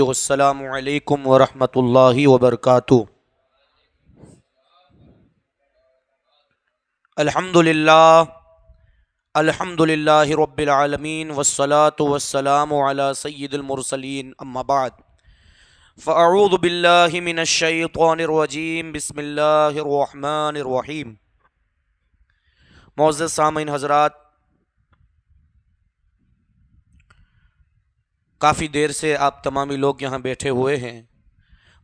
السلام علیکم ورحمۃ اللہ وبرکاتہ۔ الحمد للہ رب العالمین والصلاة والسلام علی سید المرسلین، اما بعد فاعوذ باللہ من الشیطان الرجیم، بسم اللہ الرحمن الرحیم۔ معزز سامعین حضرات، کافی دیر سے آپ تمامی لوگ یہاں بیٹھے ہوئے ہیں،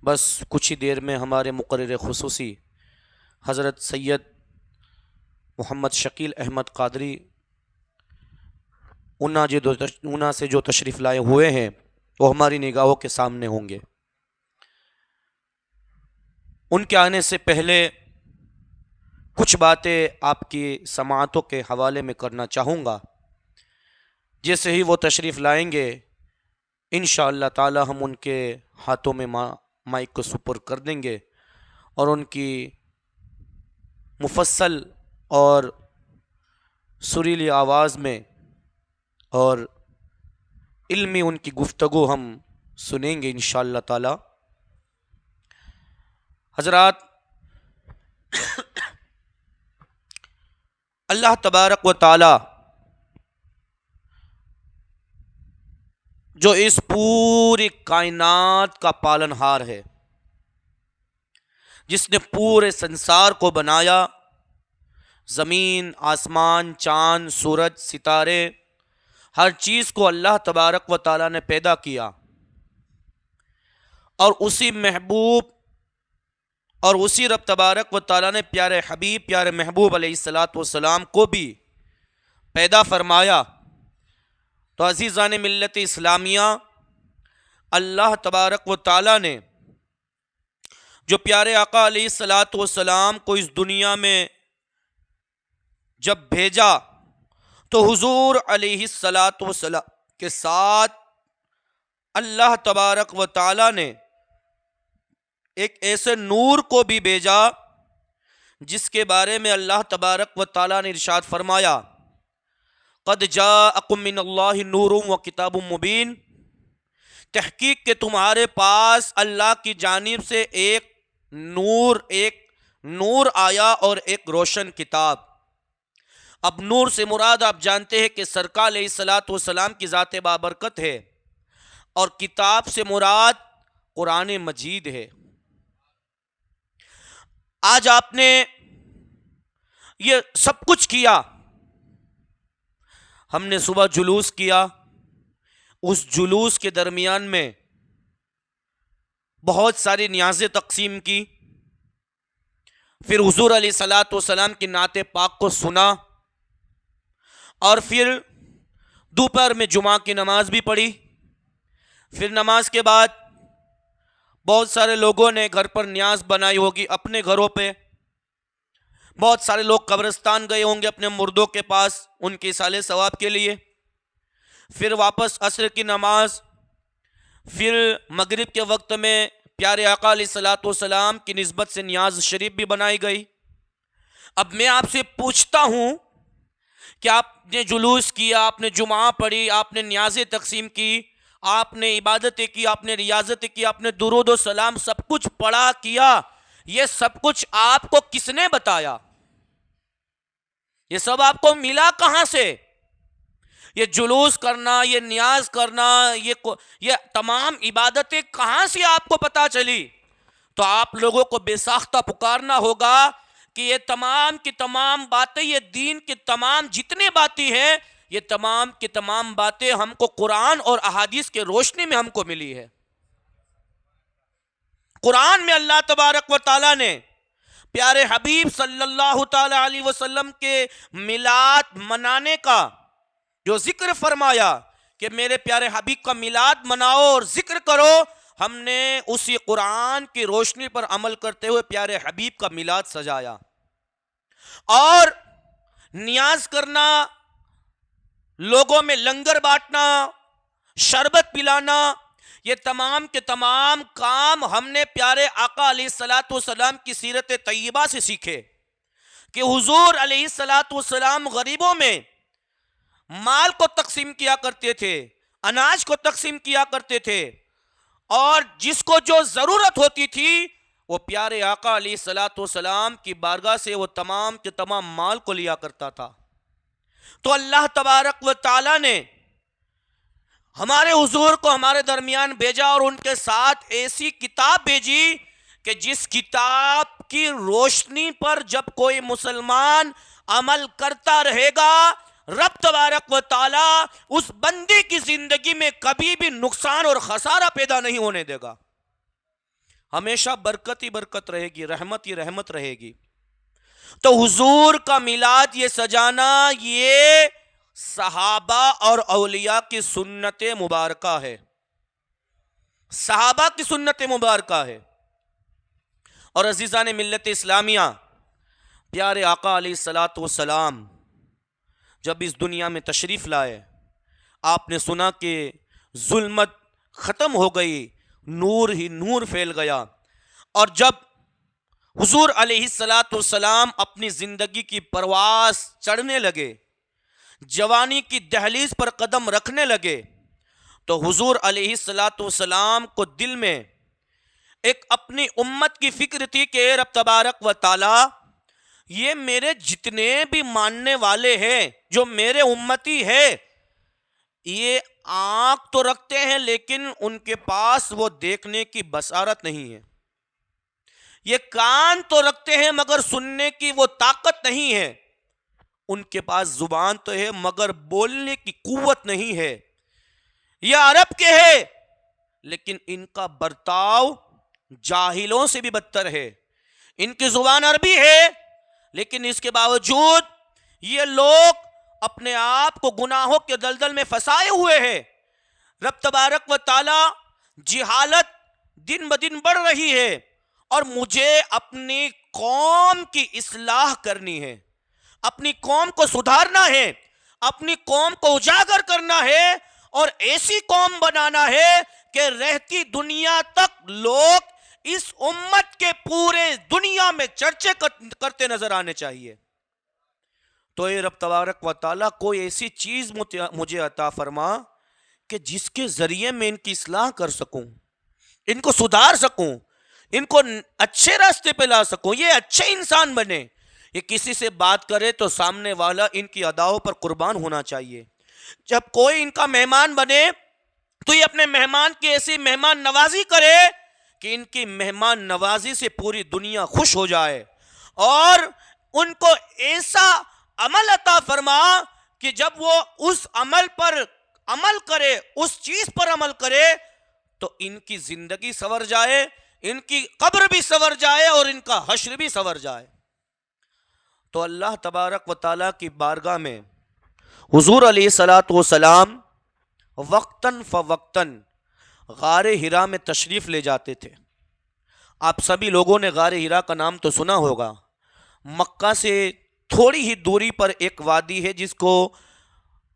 بس کچھ ہی دیر میں ہمارے مقرر خصوصی حضرت سید محمد شکیل احمد قادری اونا سے جو تشریف لائے ہوئے ہیں وہ ہماری نگاہوں کے سامنے ہوں گے۔ ان کے آنے سے پہلے کچھ باتیں آپ کی سماعتوں کے حوالے میں کرنا چاہوں گا۔ جیسے ہی وہ تشریف لائیں گے انشاءاللہ تعالی ہم ان کے ہاتھوں میں مائک کو سپر کر دیں گے اور ان کی مفصل اور سریلی آواز میں اور علمی ان کی گفتگو ہم سنیں گے انشاءاللہ تعالی۔ حضرات، اللہ تبارک و تعالی جو اس پوری کائنات کا پالنہار ہے، جس نے پورے سنسار کو بنایا، زمین، آسمان، چاند، سورج، ستارے، ہر چیز کو اللہ تبارک و تعالی نے پیدا کیا، اور اسی محبوب اور اسی رب تبارک و تعالی نے پیارے حبیب، پیارے محبوب علیہ السلام کو بھی پیدا فرمایا۔ تو عزیزان ملت اسلامیہ، اللہ تبارک و تعالی نے جو پیارے آقا علیہ السلام کو اس دنیا میں جب بھیجا تو حضور علیہ السلام کے ساتھ اللہ تبارک و تعالی نے ایک ایسے نور کو بھی بھیجا جس کے بارے میں اللہ تبارک و تعالی نے ارشاد فرمایا، قد جاءکم من اللہ نور و کتاب مبین، تحقیق کہ تمہارے پاس اللہ کی جانب سے ایک نور آیا اور ایک روشن کتاب۔ اب نور سے مراد آپ جانتے ہیں کہ سرکار علیہ السلام کی ذات بابرکت ہے، اور کتاب سے مراد قرآن مجید ہے۔ آج آپ نے یہ سب کچھ کیا، ہم نے صبح جلوس کیا، اس جلوس کے درمیان میں بہت ساری نیازیں تقسیم کی، پھر حضور علیہ السلام کی نعت پاک کو سنا، اور پھر دوپہر میں جمعہ کی نماز بھی پڑھی۔ پھر نماز کے بعد بہت سارے لوگوں نے گھر پر نیاز بنائی ہوگی اپنے گھروں پہ، بہت سارے لوگ قبرستان گئے ہوں گے اپنے مردوں کے پاس ان کے ایصال ثواب کے لیے، پھر واپس عصر کی نماز، پھر مغرب کے وقت میں پیارے آقا علیہ السلام کی نسبت سے نیاز شریف بھی بنائی گئی۔ اب میں آپ سے پوچھتا ہوں کہ آپ نے جلوس کیا، آپ نے جمعہ پڑھی، آپ نے نیازیں تقسیم کی، آپ نے عبادتیں کی، آپ نے ریاضتیں کی، آپ نے درود و سلام سب کچھ پڑھا کیا، یہ سب کچھ آپ کو کس نے بتایا؟ یہ سب آپ کو ملا کہاں سے؟ یہ جلوس کرنا، یہ نیاز کرنا، یہ تمام عبادتیں کہاں سے آپ کو پتا چلی؟ تو آپ لوگوں کو بے ساختہ پکارنا ہوگا کہ یہ تمام کی تمام باتیں، یہ دین کی تمام جتنے باتیں ہیں، یہ تمام کی تمام باتیں ہم کو قرآن اور احادیث کے روشنی میں ہم کو ملی ہے۔ قرآن میں اللہ تبارک و تعالیٰ نے پیارے حبیب صلی اللہ تعالی علیہ وسلم کے میلاد منانے کا جو ذکر فرمایا کہ میرے پیارے حبیب کا میلاد مناؤ اور ذکر کرو، ہم نے اسی قرآن کی روشنی پر عمل کرتے ہوئے پیارے حبیب کا میلاد سجایا۔ اور نیاز کرنا، لوگوں میں لنگر بانٹنا، شربت پلانا، یہ تمام کے تمام کام ہم نے پیارے آقا علیہ السلام کی سیرت طیبہ سے سیکھے کہ حضور علیہ السلام غریبوں میں مال کو تقسیم کیا کرتے تھے، اناج کو تقسیم کیا کرتے تھے، اور جس کو جو ضرورت ہوتی تھی وہ پیارے آقا علیہ الصلوۃ والسلام کی بارگاہ سے وہ تمام کے تمام مال کو لیا کرتا تھا۔ تو اللہ تبارک و تعالی نے ہمارے حضور کو ہمارے درمیان بھیجا اور ان کے ساتھ ایسی کتاب بھیجی کہ جس کتاب کی روشنی پر جب کوئی مسلمان عمل کرتا رہے گا، رب تبارک و تعالی اس بندے کی زندگی میں کبھی بھی نقصان اور خسارہ پیدا نہیں ہونے دے گا، ہمیشہ برکت ہی برکت رہے گی، رحمت ہی رحمت رہے گی۔ تو حضور کا میلاد یہ سجانا یہ صحابہ اور اولیاء کی سنت مبارکہ ہے، صحابہ کی سنت مبارکہ ہے۔ اور عزیزان ملت اسلامیہ، پیارے آقا علیہ الصلوۃ والسلام جب اس دنیا میں تشریف لائے، آپ نے سنا کہ ظلمت ختم ہو گئی، نور ہی نور پھیل گیا۔ اور جب حضور علیہ الصلوۃ والسلام اپنی زندگی کی پرواز چڑھنے لگے، جوانی کی دہلیز پر قدم رکھنے لگے، تو حضور علیہ الصلوۃ والسلام کو دل میں ایک اپنی امت کی فکر تھی کہ اے رب تبارک و تعالی، یہ میرے جتنے بھی ماننے والے ہیں، جو میرے امتی ہے، یہ آنکھ تو رکھتے ہیں لیکن ان کے پاس وہ دیکھنے کی بصارت نہیں ہے، یہ کان تو رکھتے ہیں مگر سننے کی وہ طاقت نہیں ہے، ان کے پاس زبان تو ہے مگر بولنے کی قوت نہیں ہے، یہ عرب کے ہے لیکن ان کا برتاؤ جاہلوں سے بھی بدتر ہے، ان کی زبان عربی ہے لیکن اس کے باوجود یہ لوگ اپنے آپ کو گناہوں کے دلدل میں پھنسائے ہوئے ہیں۔ رب تبارک و تعالی جہالت دن بدن بڑھ رہی ہے اور مجھے اپنی قوم کی اصلاح کرنی ہے، اپنی قوم کو سدھارنا ہے، اپنی قوم کو اجاگر کرنا ہے اور ایسی قوم بنانا ہے کہ رہتی دنیا تک لوگ اس امت کے پورے دنیا میں چرچے کرتے نظر آنے چاہیے۔ تو اے رب تبارک و تعالیٰ کوئی ایسی چیز مجھے عطا فرما کہ جس کے ذریعے میں ان کی اصلاح کر سکوں، ان کو سدھار سکوں، ان کو اچھے راستے پہ لا سکوں، یہ اچھے انسان بنے۔ یہ کسی سے بات کرے تو سامنے والا ان کی اداؤں پر قربان ہونا چاہیے۔ جب کوئی ان کا مہمان بنے تو یہ اپنے مہمان کی ایسی مہمان نوازی کرے کہ ان کی مہمان نوازی سے پوری دنیا خوش ہو جائے، اور ان کو ایسا عمل عطا فرما کہ جب وہ اس عمل پر عمل کرے، اس چیز پر عمل کرے تو ان کی زندگی سنور جائے، ان کی قبر بھی سنور جائے اور ان کا حشر بھی سنور جائے۔ تو اللہ تبارک و تعالیٰ کی بارگاہ میں حضور علیہ الصلوۃ والسلام وقتاً فوقتاً غار ہرا میں تشریف لے جاتے تھے۔ آپ سبھی لوگوں نے غار ہرا کا نام تو سنا ہوگا۔ مکہ سے تھوڑی ہی دوری پر ایک وادی ہے جس کو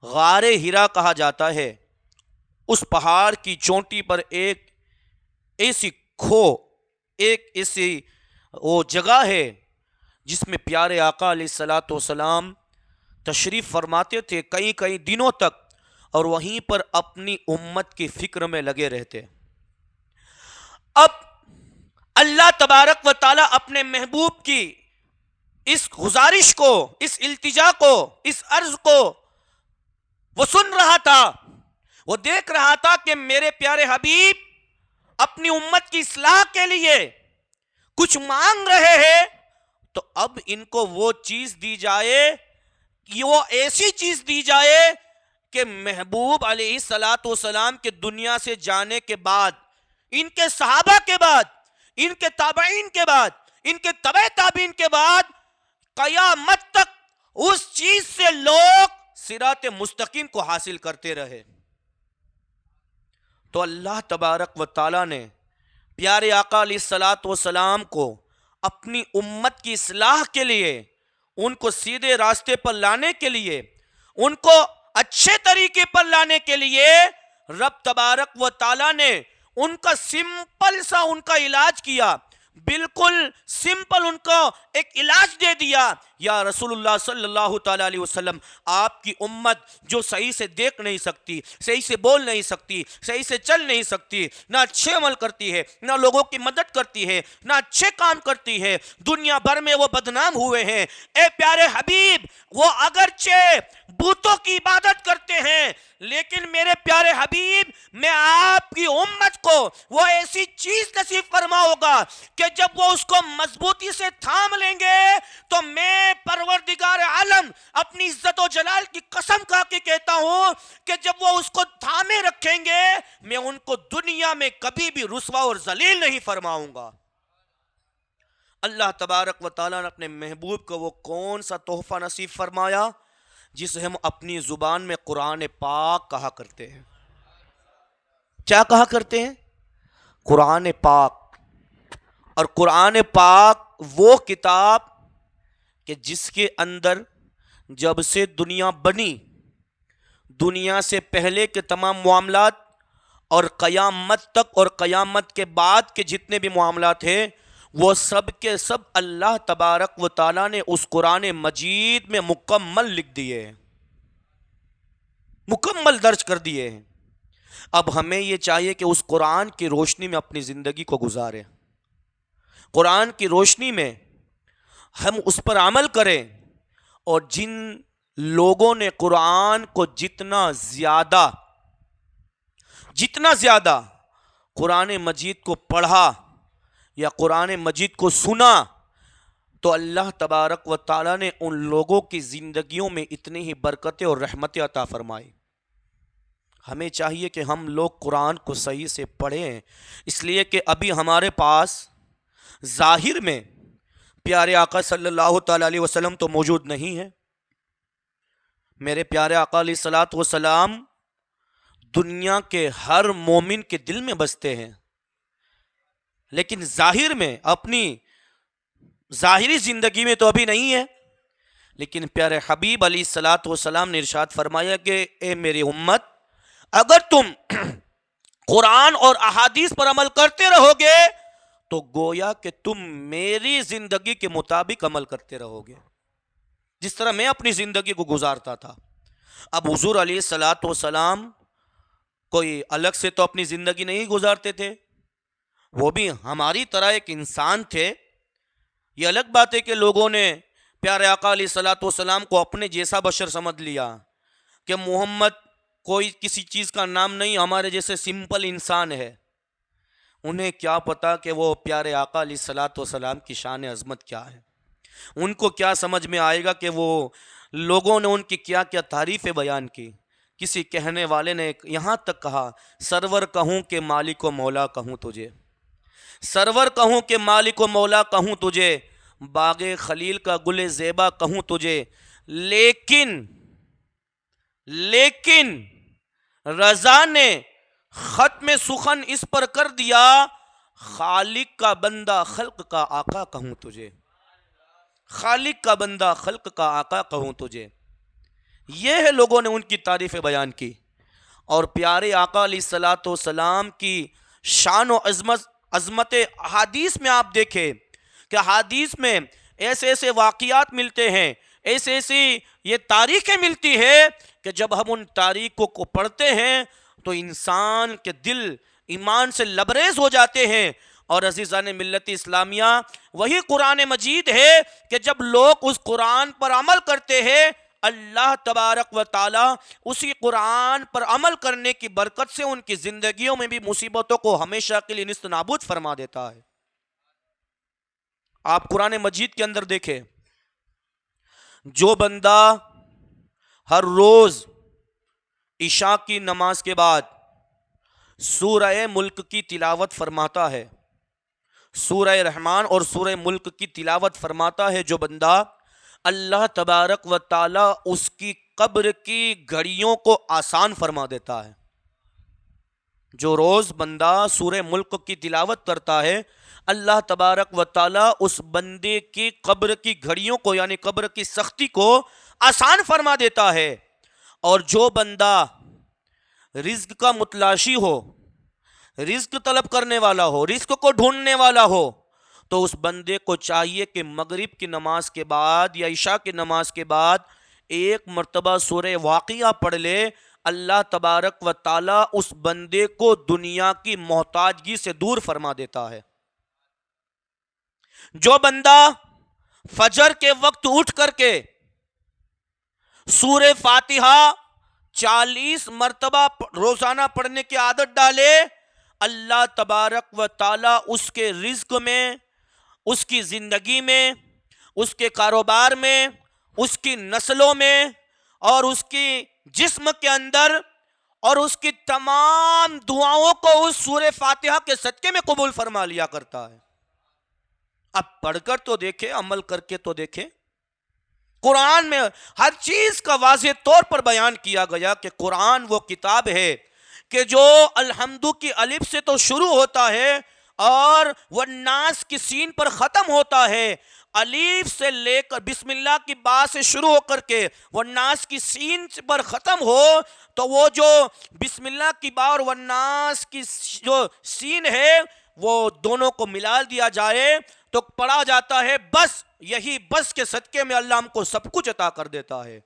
غار ہرا کہا جاتا ہے۔ اس پہاڑ کی چوٹی پر ایک ایسی ایک ایسی وہ جگہ ہے جس میں پیارے آقا علیہ الصلوۃ والسلام تشریف فرماتے تھے کئی دنوں تک، اور وہیں پر اپنی امت کی فکر میں لگے رہتے۔ اب اللہ تبارک و تعالیٰ اپنے محبوب کی اس گزارش کو، اس التجا کو، اس عرض کو وہ سن رہا تھا، وہ دیکھ رہا تھا کہ میرے پیارے حبیب اپنی امت کی اصلاح کے لیے کچھ مانگ رہے ہیں، تو اب ان کو وہ چیز دی جائے، وہ ایسی چیز دی جائے کہ محبوب علیہ الصلوۃ والسلام کے دنیا سے جانے کے بعد، ان کے صحابہ کے بعد، ان کے تابعین کے بعد، ان کے تبع تابعین کے بعد قیامت تک اس چیز سے لوگ صراط مستقیم کو حاصل کرتے رہے۔ تو اللہ تبارک و تعالیٰ نے پیارے آقا علیہ الصلوۃ والسلام کو اپنی امت کی اصلاح کے لیے، ان کو سیدھے راستے پر لانے کے لیے، ان کو اچھے طریقے پر لانے کے لیے رب تبارک و تعالیٰ نے ان کا سمپل سا ان کا علاج کیا، بالکل سمپل ان کو ایک علاج دے دیا. یا رسول اللہ صلی اللہ تعالیٰ علیہ وسلم، آپ کی امت جو صحیح سے دیکھ نہیں سکتی، صحیح سے بول نہیں سکتی، صحیح سے چل نہیں سکتی، نہ اچھے عمل کرتی ہے، نہ لوگوں کی مدد کرتی ہے، نہ اچھے کام کرتی ہے، دنیا بھر میں وہ بدنام ہوئے ہیں. اے پیارے حبیب، وہ اگرچہ بتوں کی عبادت کرتے ہیں، لیکن میرے پیارے حبیب، میں آپ کی امت کو وہ ایسی چیز نصیب فرماؤں گا کہ جب وہ اس کو مضبوطی سے تھام لیں گے تو میں پروردگار عالم اپنی عزت و جلال کی قسم کھا کے کہتا ہوں کہ جب وہ اس کو تھامے رکھیں گے، میں ان کو دنیا میں کبھی بھی رسوا اور ذلیل نہیں فرماؤں گا. اللہ تبارک و تعالیٰ نے اپنے محبوب کو وہ کون سا تحفہ نصیب فرمایا جسے ہم اپنی زبان میں قرآن پاک کہا کرتے ہیں. کیا کہا کرتے ہیں؟ قرآن پاک. اور قرآن پاک وہ کتاب کہ جس کے اندر جب سے دنیا بنی، دنیا سے پہلے کے تمام معاملات اور قیامت تک اور قیامت کے بعد کے جتنے بھی معاملات ہیں، وہ سب کے سب اللہ تبارک و تعالیٰ نے اس قرآن مجید میں مکمل لکھ دیے ہیں، مکمل درج کر دیے ہیں. اب ہمیں یہ چاہیے کہ اس قرآن کی روشنی میں اپنی زندگی کو گزاریں، قرآن کی روشنی میں ہم اس پر عمل کریں. اور جن لوگوں نے قرآن کو جتنا زیادہ قرآن مجید کو پڑھا یا قرآن مجید کو سنا، تو اللہ تبارک و تعالیٰ نے ان لوگوں کی زندگیوں میں اتنی ہی برکتیں اور رحمتیں عطا فرمائی. ہمیں چاہیے کہ ہم لوگ قرآن کو صحیح سے پڑھیں، اس لیے کہ ابھی ہمارے پاس ظاہر میں پیارے آقا صلی اللہ تعالیٰ علیہ وسلم تو موجود نہیں ہے. میرے پیارے آقا علیہ الصلوۃ والسلام دنیا کے ہر مومن کے دل میں بستے ہیں، لیکن ظاہر میں اپنی ظاہری زندگی میں تو ابھی نہیں ہے. لیکن پیارے حبیب علیہ الصلوۃ والسلام نے ارشاد فرمایا کہ اے میری امت، اگر تم قرآن اور احادیث پر عمل کرتے رہو گے تو گویا کہ تم میری زندگی کے مطابق عمل کرتے رہو گے، جس طرح میں اپنی زندگی کو گزارتا تھا. اب حضور علیہ الصلوۃ والسلام کوئی الگ سے تو اپنی زندگی نہیں گزارتے تھے، وہ بھی ہماری طرح ایک انسان تھے. یہ الگ بات ہے کہ لوگوں نے پیارے آقا علیہ الصلوۃ والسلام کو اپنے جیسا بشر سمجھ لیا کہ محمد کوئی کسی چیز کا نام نہیں، ہمارے جیسے سمپل انسان ہے. انہیں کیا پتا کہ وہ پیارے آقا علیہ الصلوۃ والسلام کی شان عظمت کیا ہے. ان کو کیا سمجھ میں آئے گا کہ وہ لوگوں نے ان کی کیا کیا تعریفیں بیان کی. کسی کہنے والے نے یہاں تک کہا، سرور کہوں کہ مالک و مولا کہوں تجھے، سرور کہوں کہ مالک و مولا کہوں تجھے، باغ خلیل کا گل زیبا کہوں تجھے، لیکن رضا نے ختم سخن اس پر کر دیا، خالق کا بندہ خلق کا آقا کہوں تجھے، خالق کا بندہ خلق کا آقا کہوں تجھے. یہ ہے لوگوں نے ان کی تعریفیں بیان کی. اور پیارے آقا علیہ الصلوۃ والسلام کی شان و عظمت احادیث میں آپ دیکھیں کہ احادیث میں ایسے ایسے واقعات ملتے ہیں، ایسی یہ تاریخیں ملتی ہے کہ جب ہم ان تاریخوں کو پڑھتے ہیں تو انسان کے دل ایمان سے لبریز ہو جاتے ہیں. اور عزیزان ملت اسلامیہ، وہی قرآن مجید ہے کہ جب لوگ اس قرآن پر عمل کرتے ہیں، اللہ تبارک و تعالی اسی قرآن پر عمل کرنے کی برکت سے ان کی زندگیوں میں بھی مصیبتوں کو ہمیشہ کے لیے نیست نابود فرما دیتا ہے. آپ قرآن مجید کے اندر دیکھیں، جو بندہ ہر روز عشاء کی نماز کے بعد سورہ ملک کی تلاوت فرماتا ہے، سورہ رحمان اور سورہ ملک کی تلاوت فرماتا ہے، جو بندہ، اللہ تبارک و تعالی اس کی قبر کی گھڑیوں کو آسان فرما دیتا ہے. جو روز بندہ سورہ ملک کی تلاوت کرتا ہے، اللہ تبارک و تعالی اس بندے کی قبر کی گھڑیوں کو، یعنی قبر کی سختی کو آسان فرما دیتا ہے. اور جو بندہ رزق کا متلاشی ہو، رزق طلب کرنے والا ہو، رزق کو ڈھونڈنے والا ہو، تو اس بندے کو چاہیے کہ مغرب کی نماز کے بعد یا عشاء کی نماز کے بعد ایک مرتبہ سورہ واقعہ پڑھ لے. اللہ تبارک و تعالی اس بندے کو دنیا کی محتاجگی سے دور فرما دیتا ہے. جو بندہ فجر کے وقت اٹھ کر کے سورہ فاتحہ 40 مرتبہ روزانہ پڑھنے کی عادت ڈالے، اللہ تبارک و تعالی اس کے رزق میں، اس کی زندگی میں، اس کے کاروبار میں، اس کی نسلوں میں اور اس کی جسم کے اندر اور اس کی تمام دعاؤں کو اس سورہ فاتحہ کے صدقے میں قبول فرما لیا کرتا ہے. اب پڑھ کر تو دیکھیں، عمل کر کے تو دیکھیں. قرآن میں ہر چیز کا واضح طور پر بیان کیا گیا کہ قرآن وہ کتاب ہے کہ جو الحمد کی الف سے تو شروع ہوتا ہے اور والناس کی سین پر ختم ہوتا ہے. الف سے لے کر بسم اللہ کی با سے شروع ہو کر کے والناس کی سین پر ختم ہو تو وہ جو بسم اللہ کی با اور والناس کی جو سین ہے وہ دونوں کو ملا دیا جائے تو پڑھا جاتا ہے بس. یہی بس کے صدقے میں اللہ ہم کو سب کچھ عطا کر دیتا ہے.